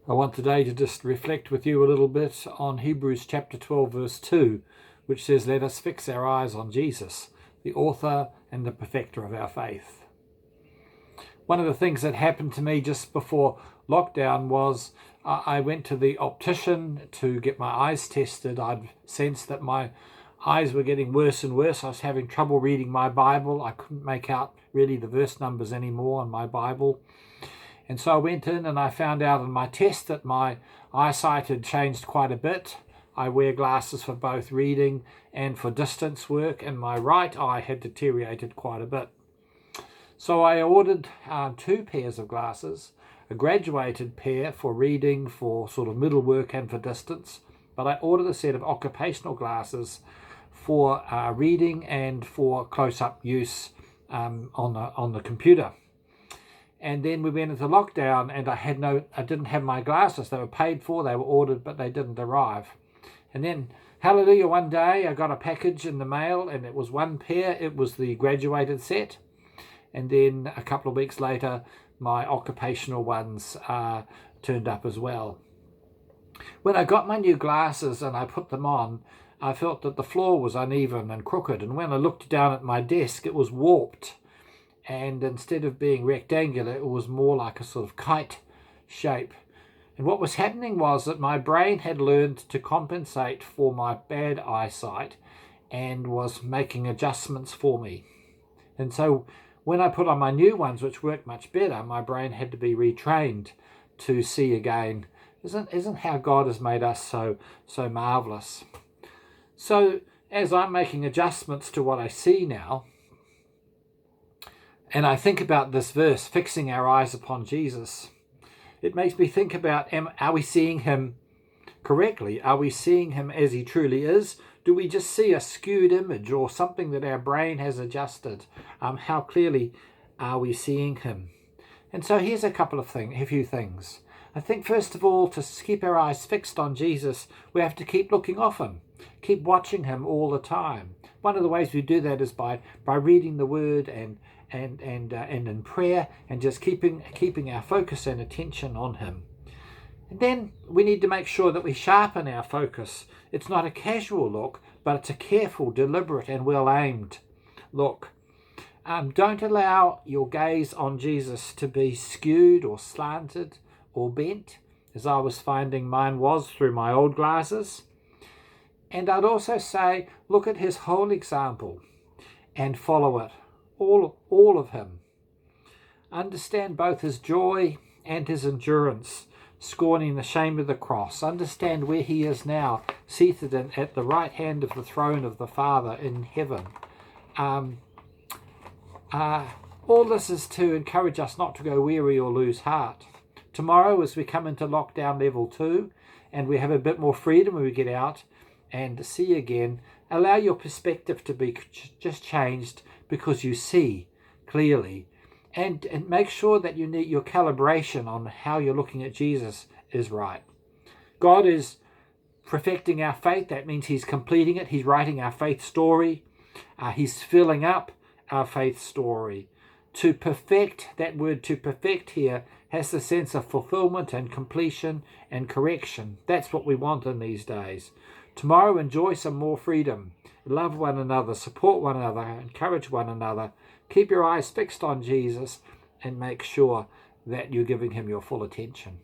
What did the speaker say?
I want today to just reflect with you a little bit on Hebrews chapter 12 verse 2, which says, "Let us fix our eyes on Jesus, the author and the perfecter of our faith." One of the things that happened to me just before lockdown was I went to the optician to get my eyes tested. I'd sensed that my eyes were getting worse and worse. I was having trouble reading my Bible. I couldn't make out really the verse numbers anymore on my Bible. And so I went in and I found out on my test that my eyesight had changed quite a bit. I wear glasses for both reading and for distance work, and my right eye had deteriorated quite a bit. So I ordered 2 pairs of glasses, a graduated pair for reading for sort of middle work and for distance, but I ordered a set of occupational glasses for reading and for close-up use on the computer. And then we went into lockdown, and I didn't have my glasses. They were paid for, they were ordered, but they didn't arrive. And then, hallelujah, one day I got a package in the mail, and it was 1 pair. It was the graduated set. And then a couple of weeks later, my occupational ones turned up as well. When I got my new glasses and I put them on, I felt that the floor was uneven and crooked. And when I looked down at my desk, it was warped. And instead of being rectangular, it was more like a sort of kite shape. And what was happening was that my brain had learned to compensate for my bad eyesight and was making adjustments for me. And so when I put on my new ones, which worked much better, my brain had to be retrained to see again. Isn't how God has made us so marvelous? So as I'm making adjustments to what I see now, and I think about this verse, fixing our eyes upon Jesus, it makes me think about, are we seeing him correctly? Are we seeing him as he truly is? Do we just see a skewed image or something that our brain has adjusted? How clearly are we seeing him? And so here's a few things. I think first of all, to keep our eyes fixed on Jesus, we have to keep looking off him, keep watching him all the time. One of the ways we do that is by reading the Word and in prayer, and just keeping our focus and attention on him. And then we need to make sure that we sharpen our focus. It's not a casual look, but it's a careful, deliberate, and well-aimed look. Don't allow your gaze on Jesus to be skewed or slanted or bent, as I was finding mine was through my old glasses. And I'd also say, look at his whole example and follow it, all of him. Understand both his joy and his endurance, scorning the shame of the cross. Understand where he is now, seated at the right hand of the throne of the Father in heaven. All this is to encourage us not to go weary or lose heart. Tomorrow, as we come into lockdown level 2, and we have a bit more freedom when we get out and see again, allow your perspective to be just changed because you see clearly. And make sure that your calibration on how you're looking at Jesus is right. God is perfecting our faith. That means he's completing it. He's writing our faith story. He's filling up our faith story. To perfect, that word to perfect here has the sense of fulfillment and completion and correction. That's what we want in these days. Tomorrow, enjoy some more freedom. Love one another, support one another, encourage one another. Keep your eyes fixed on Jesus and make sure that you're giving him your full attention.